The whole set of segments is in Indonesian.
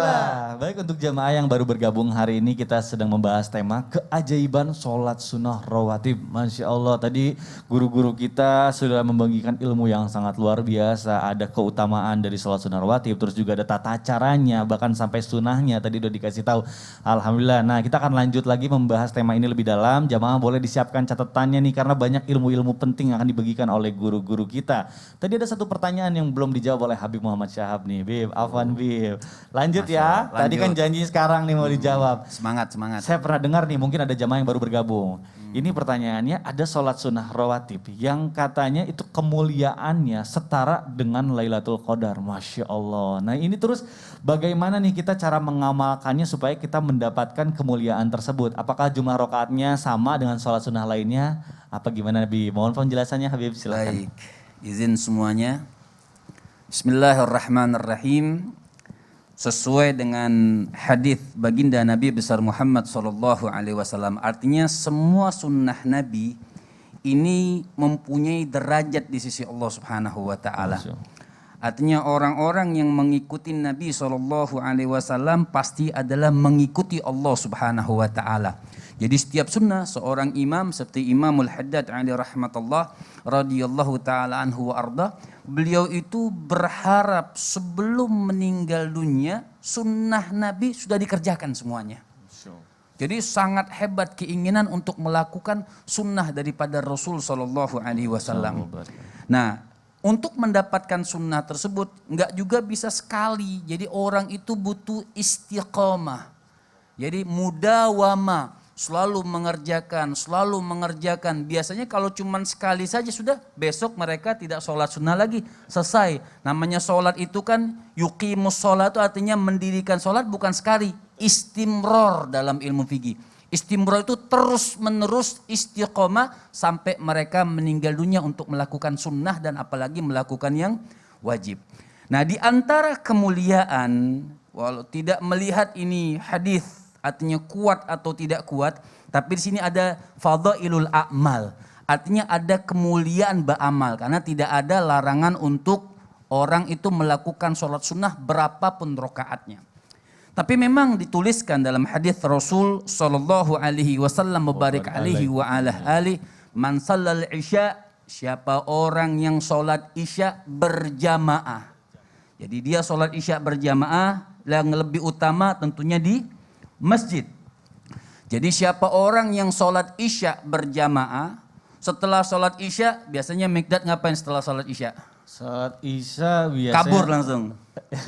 Alhamdulillah. Baik, untuk jamaah yang baru bergabung hari ini kita sedang membahas tema keajaiban sholat sunnah rawatib. Masya Allah, tadi guru-guru kita sudah membagikan ilmu yang sangat luar biasa. Ada keutamaan dari sholat sunnah rawatib, terus juga ada tata caranya, bahkan sampai sunnahnya tadi udah dikasih tahu. Alhamdulillah. Nah, kita akan lanjut lagi membahas tema ini lebih dalam. Jamaah boleh disiapkan catatannya nih karena banyak ilmu-ilmu penting yang akan dibagikan oleh guru-guru kita. Tadi ada satu pertanyaan yang belum dijawab oleh Habib Muhammad Syahab nih, Bib. Afwan, Bib. Lanjut ya. Tadi kan janji sekarang nih mau dijawab. Semangat. Saya pernah dengar nih, mungkin ada jamaah yang baru bergabung. Ini pertanyaannya, ada sholat sunnah rawatib yang katanya itu kemuliaannya setara dengan Lailatul Qadar. Masya Allah. Nah ini terus bagaimana nih kita cara mengamalkannya supaya kita mendapatkan kemuliaan tersebut. Apakah jumlah rakaatnya sama dengan sholat sunnah lainnya? Apa gimana Nabi? Mohon penjelasannya Habib, silakan. Baik, izin semuanya. Bismillahirrahmanirrahim. Sesuai dengan hadis baginda Nabi besar Muhammad SAW, artinya semua sunnah Nabi ini mempunyai derajat di sisi Allah Subhanahu Wa Taala. Artinya orang-orang yang mengikuti Nabi SAW pasti adalah mengikuti Allah Subhanahu Wa Taala. Jadi setiap sunnah seorang imam seperti Imamul Haddad alaihi rahmatullah radhiyallahu taala anhu wa arda, beliau itu berharap sebelum meninggal dunia sunnah Nabi sudah dikerjakan semuanya. Jadi sangat hebat keinginan untuk melakukan sunnah daripada Rasul sallallahu alaihi wasallam. Nah, untuk mendapatkan sunnah tersebut enggak juga bisa sekali. Jadi orang itu butuh istiqamah. Jadi mudawamah. Selalu mengerjakan. Biasanya kalau cuma sekali saja sudah, besok mereka tidak sholat sunnah lagi, selesai. Namanya sholat itu kan yuqimus sholat itu artinya mendirikan sholat bukan sekali. Istimror dalam ilmu fikih. Istimror itu terus menerus istiqomah sampai mereka meninggal dunia untuk melakukan sunnah dan apalagi melakukan yang wajib. Nah di antara kemuliaan, walau tidak melihat ini hadis artinya kuat atau tidak kuat, tapi di sini ada fadhailul a'mal. Artinya ada kemuliaan beramal karena tidak ada larangan untuk orang itu melakukan sholat sunnah berapapun rakaatnya. Tapi memang dituliskan dalam hadis Rasul sallallahu alaihi wasallam mubarak alaihi wa ala ali man shallal isya, siapa orang yang sholat isya berjamaah. Jadi dia sholat isya berjamaah, yang lebih utama tentunya di masjid. Jadi siapa orang yang sholat isya berjamaah, setelah sholat isya biasanya Mikdad ngapain setelah sholat isya? Sholat isya biasanya kabur langsung.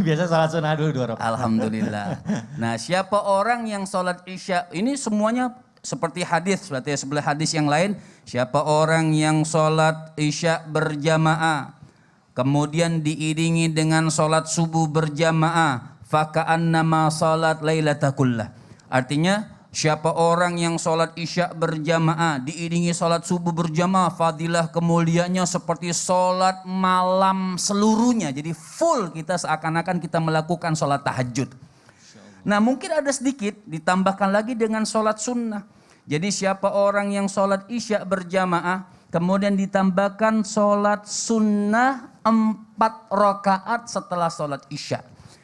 Biasa sholat sunnah dulu 2 rakaat. Alhamdulillah. Nah siapa orang yang sholat isya, ini semuanya seperti hadis, berarti sebelah hadis yang lain. Siapa orang yang sholat isya berjamaah, kemudian diiringi dengan sholat subuh berjamaah, faka'annama sholat lailata kullah. Artinya siapa orang yang sholat isya berjamaah diiringi sholat subuh berjamaah, fadilah kemuliaannya seperti sholat malam seluruhnya. Jadi full kita seakan-akan kita melakukan sholat tahajud. Nah mungkin ada sedikit ditambahkan lagi dengan sholat sunnah. Jadi siapa orang yang sholat isya berjamaah kemudian ditambahkan sholat sunnah 4 rakaat setelah sholat isya.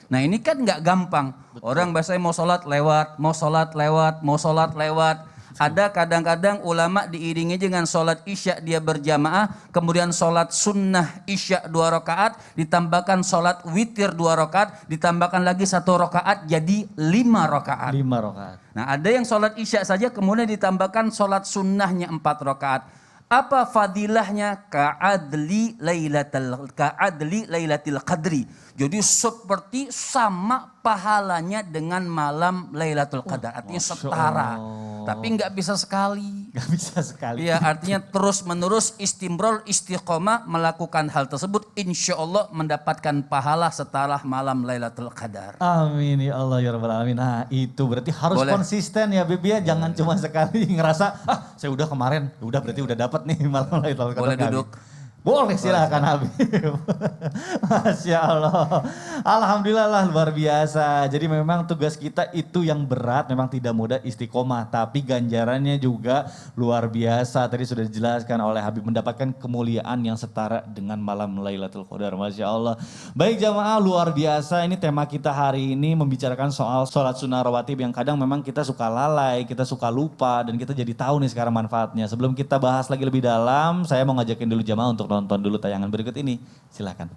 Nah ini kan nggak gampang. Betul. Orang biasanya mau sholat lewat. Ada kadang-kadang ulama diiringi dengan sholat isya dia berjamaah, kemudian sholat sunnah isya 2 rakaat, ditambahkan sholat witir 2 rakaat, ditambahkan lagi 1 rakaat jadi 5 rakaat. 5 rakaat. Nah ada yang sholat isya saja kemudian ditambahkan sholat sunnahnya 4 rakaat. Apa fadilahnya? Ka'adli lailatil qadri. Jadi seperti sama pahalanya dengan malam Lailatul Qadar. Artinya setara. Tapi nggak bisa sekali. Nggak bisa sekali. Iya, artinya terus menerus istimrol, istiqomah melakukan hal tersebut. Insya Allah mendapatkan pahala setara malam Lailatul Qadar. Amin ya Allah ya Rabbal Alamin. Nah itu berarti harus konsisten ya Bib ya. Jangan cuma sekali ngerasa saya udah kemarin, udah berarti udah dapat nih malam Lailatul Qadar. Boleh duduk. Boleh silakan Habib. Masya Allah. Alhamdulillah lah luar biasa. Jadi memang tugas kita itu yang berat, memang tidak mudah istiqomah. Tapi ganjarannya juga luar biasa. Tadi sudah dijelaskan oleh Habib mendapatkan kemuliaan yang setara dengan malam Lailatul Qadar. Masya Allah. Baik jamaah luar biasa. Ini tema kita hari ini membicarakan soal sholat sunnah rawatib yang kadang memang kita suka lalai, kita suka lupa dan kita jadi tahu nih sekarang manfaatnya. Sebelum kita bahas lagi lebih dalam, saya mau ngajakin dulu jamaah untuk nonton dulu tayangan berikut ini. Silakan.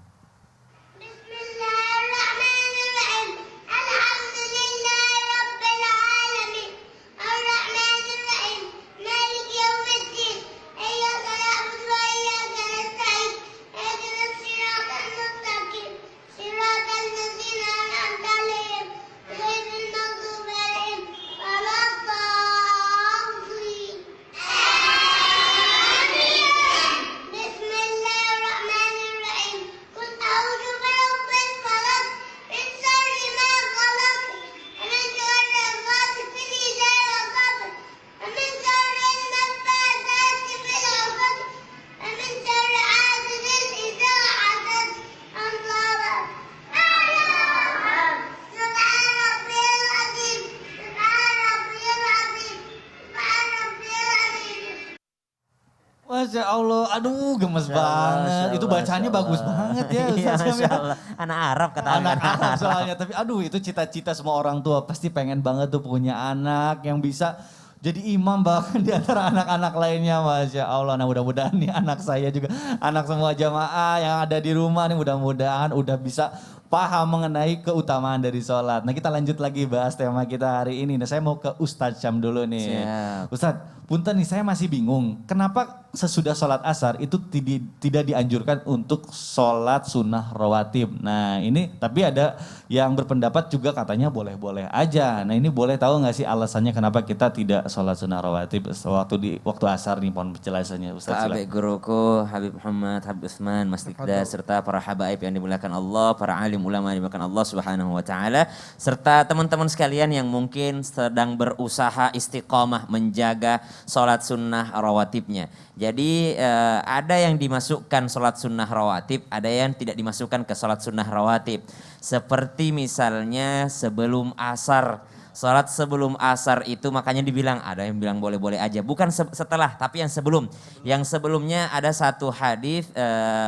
Masya Allah, aduh gemes banget. Itu bacaannya bagus banget ya Iya, Ustaz Masya Syam ya. Allah. Anak Arab kata Anak Arab soalnya, tapi aduh itu cita-cita semua orang tua pasti pengen banget tuh punya anak yang bisa jadi imam bahkan di antara anak-anak lainnya. Masya Allah, nah mudah-mudahan nih anak saya juga, anak semua jamaah yang ada di rumah nih mudah-mudahan udah bisa paham mengenai keutamaan dari sholat. Nah kita lanjut lagi bahas tema kita hari ini. Nah saya mau ke Ustadz Syam dulu nih. Siap. Ustadz, punten nih saya masih bingung. Kenapa sesudah sholat asar itu tidak dianjurkan untuk sholat sunnah rawatib. Nah ini tapi ada yang berpendapat juga katanya boleh-boleh aja. Nah ini boleh tahu nggak sih alasannya kenapa kita tidak sholat sunnah rawatib waktu asar nih, mohon penjelasannya Ustadz. Pak guruku Habib Muhammad, Habib Utsman, Mas Dikda, serta para habaib yang dimuliakan Allah, para alim ulama yang dimuliakan Allah Subhanahu wa taala, serta teman-teman sekalian yang mungkin sedang berusaha istiqomah menjaga sholat sunnah rawatibnya. Jadi ada yang dimasukkan sholat sunnah rawatib, ada yang tidak dimasukkan ke sholat sunnah rawatib. Seperti misalnya sebelum asar. Sholat sebelum asar itu makanya dibilang, ada yang bilang boleh-boleh aja. Bukan setelah, tapi yang sebelum. Yang sebelumnya ada satu hadis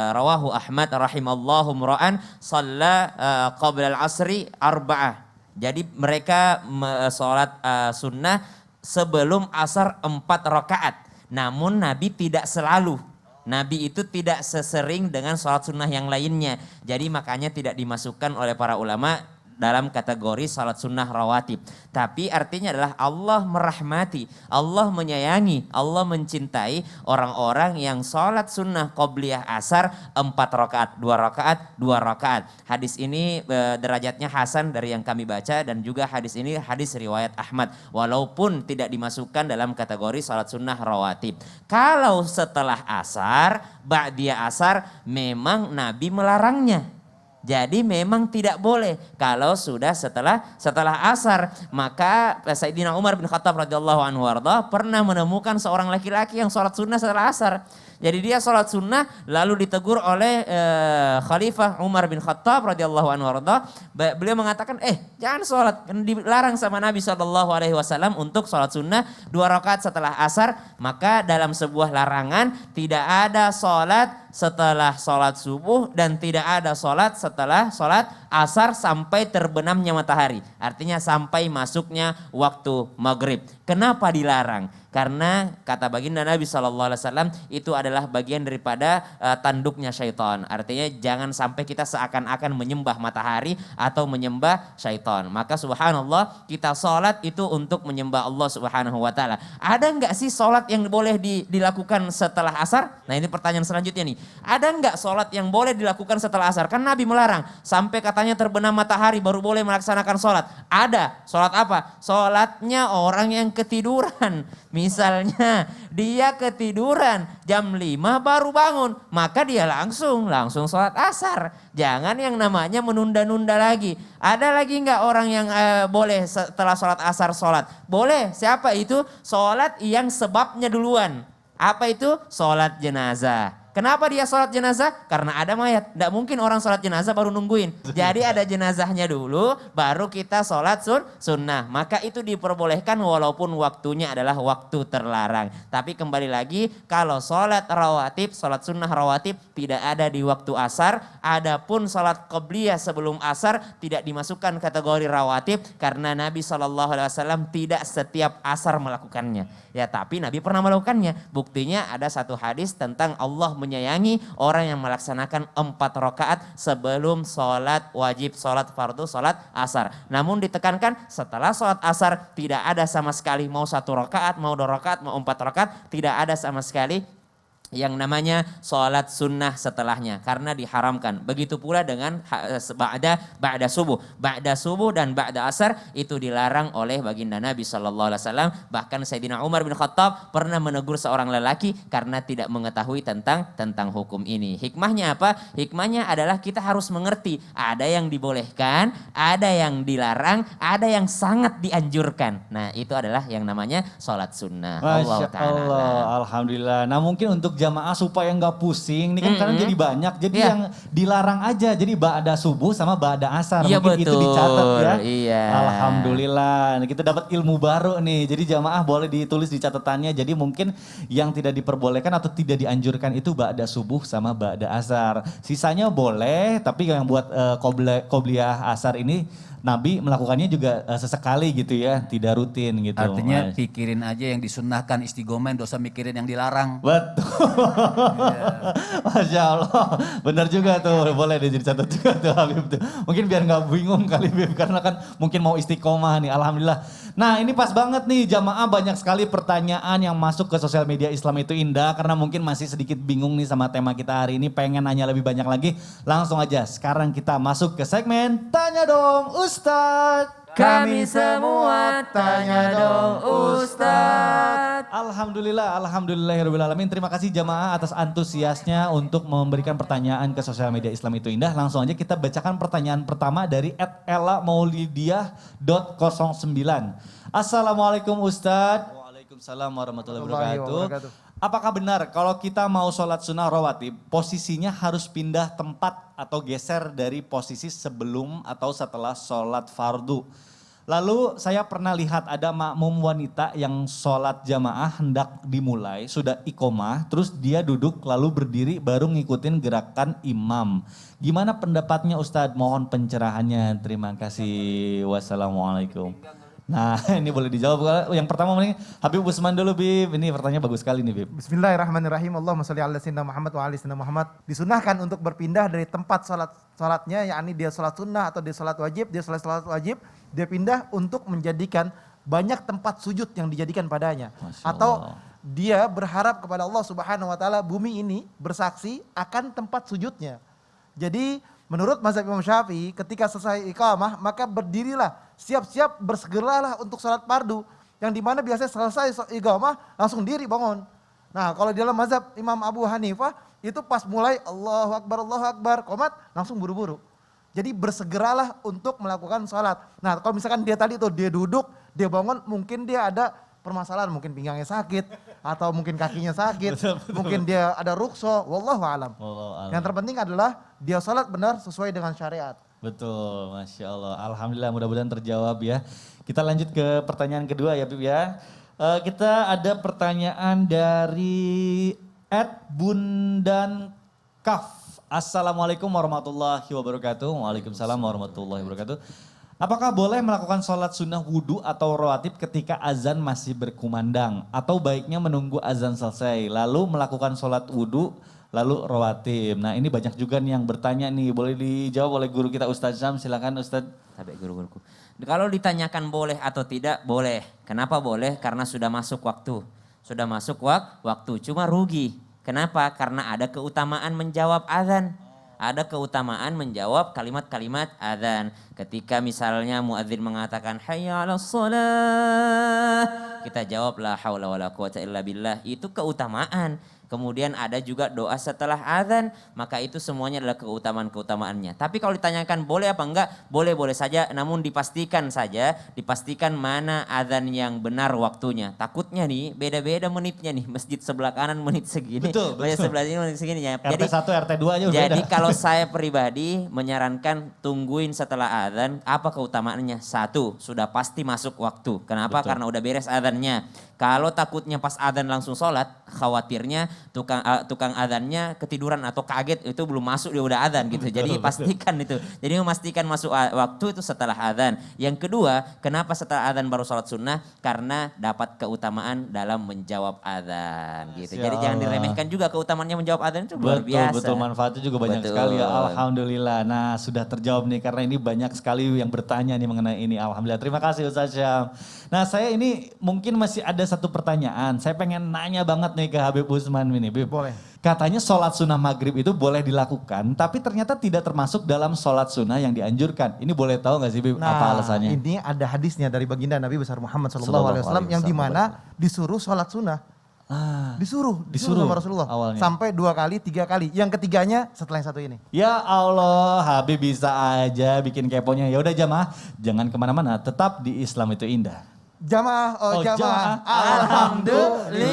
rawahu Ahmad rahimallahu mura'an shalla qabla al-asri arba'ah. Jadi mereka sholat sunnah sebelum asar 4 rakaat. Namun Nabi tidak selalu. Nabi itu tidak sesering dengan sholat sunnah yang lainnya. Jadi makanya tidak dimasukkan oleh para ulama dalam kategori salat sunnah rawatib. Tapi artinya adalah Allah merahmati, Allah menyayangi, Allah mencintai orang-orang yang salat sunnah qobliyah asar 4 rakaat, 2 rakaat, 2 rakaat. Hadis ini derajatnya hasan dari yang kami baca dan juga hadis ini hadis riwayat Ahmad. Walaupun tidak dimasukkan dalam kategori salat sunnah rawatib. Kalau setelah asar, ba'diyah asar memang Nabi melarangnya. Jadi memang tidak boleh kalau sudah setelah asar. Maka Sayyidina Umar bin Khattab radhiyallahu anhu pernah menemukan seorang laki-laki yang sholat sunnah setelah asar. Jadi dia sholat sunnah lalu ditegur oleh Khalifah Umar bin Khattab radhiyallahu anhu. Beliau mengatakan, jangan sholat, dilarang sama Nabi SAW untuk sholat sunnah 2 rakaat setelah asar. Maka dalam sebuah larangan tidak ada sholat setelah sholat subuh dan tidak ada sholat setelah sholat asar sampai terbenamnya matahari. Artinya sampai masuknya waktu maghrib. Kenapa dilarang? Karena kata baginda Nabi SAW itu adalah bagian daripada tanduknya syaitan. Artinya jangan sampai kita seakan-akan menyembah matahari atau menyembah syaitan. Maka subhanallah kita sholat itu untuk menyembah Allah Subhanahu wa ta'ala. Ada nggak sih sholat yang boleh dilakukan setelah asar? Nah ini pertanyaan selanjutnya nih. Ada nggak sholat yang boleh dilakukan setelah asar? Kan Nabi melarang. Sampai katanya terbenam matahari baru boleh melaksanakan sholat. Ada. Sholat apa? Sholatnya orang yang ketiduran. Misalnya dia ketiduran jam 5 baru bangun. Maka dia langsung sholat asar. Jangan yang namanya menunda-nunda lagi. Ada lagi nggak orang yang boleh setelah sholat asar sholat? Boleh. Siapa itu? Sholat yang sebabnya duluan. Apa itu? Sholat jenazah. Kenapa dia sholat jenazah? Karena ada mayat. Tidak mungkin orang sholat jenazah baru nungguin. Jadi ada jenazahnya dulu, baru kita sholat sunnah. Maka itu diperbolehkan walaupun waktunya adalah waktu terlarang. Tapi kembali lagi, kalau sholat rawatib, sholat sunnah rawatib tidak ada di waktu asar. Adapun sholat qobliyah sebelum asar tidak dimasukkan kategori rawatib karena Nabi SAW tidak setiap asar melakukannya. Ya tapi Nabi pernah melakukannya. Buktinya ada satu hadis tentang Allah menyayangi orang yang melaksanakan 4 rakaat sebelum sholat wajib, sholat fardu, sholat asar. Namun ditekankan setelah sholat asar tidak ada sama sekali mau 1 rakaat, mau 2 rakaat, mau 4 rakaat, tidak ada sama sekali yang namanya sholat sunnah setelahnya karena diharamkan. Begitu pula dengan ba'da subuh. Ba'da subuh dan ba'da asar itu dilarang oleh baginda Nabi SAW. Bahkan Sayyidina Umar bin Khattab pernah menegur seorang lelaki karena tidak mengetahui tentang hukum ini. Hikmahnya apa? Hikmahnya adalah kita harus mengerti ada yang dibolehkan, ada yang dilarang, ada yang sangat dianjurkan. Nah itu adalah yang namanya sholat sunnah. Masya Allah, Alhamdulillah. Nah mungkin untuk jamaah supaya nggak pusing, ini kan kadang jadi banyak, jadi yang dilarang aja, jadi ba'da subuh sama ba'da asar, Iya, mungkin itu betul. dicatat ya. Iya. Alhamdulillah, nah, kita dapat ilmu baru nih, jadi jamaah boleh ditulis di catatannya, jadi mungkin yang tidak diperbolehkan atau tidak dianjurkan itu ba'da subuh sama ba'da asar. Sisanya boleh, tapi yang buat qobliyah asar ini Nabi melakukannya juga sesekali gitu ya, tidak rutin gitu. Artinya Mas. pikirin aja yang disunnahkan, istiqomah, dosa mikirin yang dilarang. Betul. Masya Allah. Benar juga tuh. Boleh deh jadi catat juga tuh Habib tuh. Mungkin biar nggak bingung kali Habib. Karena kan mungkin mau istiqomah nih. Alhamdulillah. Nah ini pas banget nih jamaah, banyak sekali pertanyaan yang masuk ke sosial media Islam itu Indah. Karena mungkin masih sedikit bingung nih sama tema kita hari ini. Pengen nanya lebih banyak lagi. Langsung aja sekarang kita masuk ke segmen Tanya Dong Ustadz. Kami semua tanya dong Ustadz. Alhamdulillahirrahmanirrahim. Terima kasih jamaah atas antusiasnya untuk memberikan pertanyaan ke sosial media Islam itu Indah. Langsung aja kita bacakan pertanyaan pertama dari @ella_maulidiah.09. Assalamualaikum Ustadz. Waalaikumsalam warahmatullahi wabarakatuh. Apakah benar kalau kita mau sholat sunnah rawatib, posisinya harus pindah tempat atau geser dari posisi sebelum atau setelah sholat fardu? Lalu saya pernah lihat ada makmum wanita yang sholat jamaah hendak dimulai, sudah iqomah, terus dia duduk lalu berdiri baru ngikutin gerakan imam. Gimana pendapatnya Ustadz? Mohon pencerahannya. Terima kasih. Wassalamualaikum. Nah ini boleh dijawab. Yang pertama mending Habib Usman dulu Bib. Ini pertanyaan bagus sekali nih Bib. Bismillahirrahmanirrahim. Allahumma sholli ala sayyidina Muhammad wa ala sayyidina Muhammad. Disunahkan untuk berpindah dari tempat salatnya, yakni dia salat sunnah atau dia salat wajib, dia pindah untuk menjadikan banyak tempat sujud yang dijadikan padanya. Atau dia berharap kepada Allah Subhanahu wa taala bumi ini bersaksi akan tempat sujudnya. Jadi menurut mazhab Imam Syafi'i ketika selesai iqamah maka berdirilah, siap-siap bersegeralah untuk salat fardu. Yang dimana biasanya selesai iqamah langsung diri bangun. Nah kalau di dalam mazhab Imam Abu Hanifah itu pas mulai Allahu Akbar, qomat langsung buru-buru. Jadi bersegeralah untuk melakukan salat. Nah kalau misalkan dia tadi tuh dia duduk, dia bangun, mungkin dia ada permasalahan, mungkin pinggangnya sakit atau mungkin kakinya sakit, mungkin dia ada rukso, wallahu alam. Yang terpenting adalah dia salat benar sesuai dengan syariat. Betul, Masya Allah. Alhamdulillah mudah-mudahan terjawab ya. Kita lanjut ke pertanyaan kedua ya Bib ya. Kita ada pertanyaan dari @bundankaf. Assalamualaikum warahmatullahi wabarakatuh. Waalaikumsalam warahmatullahi wabarakatuh. Apakah boleh melakukan sholat sunnah wudhu atau rawatib ketika azan masih berkumandang? Atau baiknya menunggu azan selesai lalu melakukan sholat wudhu lalu rawatib? Nah ini banyak juga nih yang bertanya nih, boleh dijawab oleh guru kita Ustadz Sam, silakan Ustadz. Sampai guru-guruku. Kalau ditanyakan boleh atau tidak, boleh. Kenapa boleh? Karena sudah masuk waktu. Sudah masuk waktu, cuma rugi. Kenapa? Karena ada keutamaan menjawab azan. Ada keutamaan menjawab kalimat-kalimat azan. Ketika misalnya muadzin mengatakan hayya 'alas shalah, kita jawab la haula wala quwata illa billah. Itu keutamaan. kemudian ada juga doa setelah azan, maka itu semuanya adalah keutamaan-keutamaannya. Tapi kalau ditanyakan boleh apa enggak, boleh-boleh saja, namun dipastikan mana azan yang benar waktunya. Takutnya nih beda-beda menitnya nih, masjid sebelah kanan menit segini, Betul, masjid betul. sebelah sini menit segini ya. RT 1, RT 2 aja udah Jadi beda. kalau saya pribadi menyarankan tungguin setelah azan, apa keutamaannya? Satu, sudah pasti masuk waktu. Kenapa? Betul. Karena udah beres azannya. Kalau takutnya pas azan langsung sholat, khawatirnya tukang azannya ketiduran atau kaget itu belum masuk dia udah azan gitu. Jadi pastikan itu. Jadi memastikan masuk waktu itu setelah azan. Yang kedua, kenapa setelah azan baru sholat sunnah? Karena dapat keutamaan dalam menjawab azan gitu. Masya Jadi jangan Allah. diremehkan juga keutamaannya menjawab azan itu luar Betul, biasa. betul, manfaatnya juga banyak Betul. sekali ya, alhamdulillah. Nah sudah terjawab nih karena ini banyak sekali yang bertanya nih mengenai ini, alhamdulillah. Terima kasih Ustaz Syam. Nah saya ini mungkin masih ada satu pertanyaan, saya pengen nanya banget nih ke Habib Usman ini, Bib. Boleh. Katanya sholat sunnah maghrib itu boleh dilakukan, tapi ternyata tidak termasuk dalam sholat sunnah yang dianjurkan. Ini boleh tahu gak sih Bib, apa alasannya? Ini ada hadisnya dari baginda Nabi besar Muhammad Sallallahu SAW alaihi yang wasallam. dimana disuruh sholat sunnah. Ah, Disuruh Disuruh sama Rasulullah. awalnya. Sampai 2 kali, 3 kali. Yang ketiganya setelah yang satu ini. ya Allah, Habib bisa aja bikin keponya. Ya udah jamaah, jangan kemana-mana, tetap di Islam itu indah. Jamaah, Oh, jamaah. jamaah. Alhamdulillah.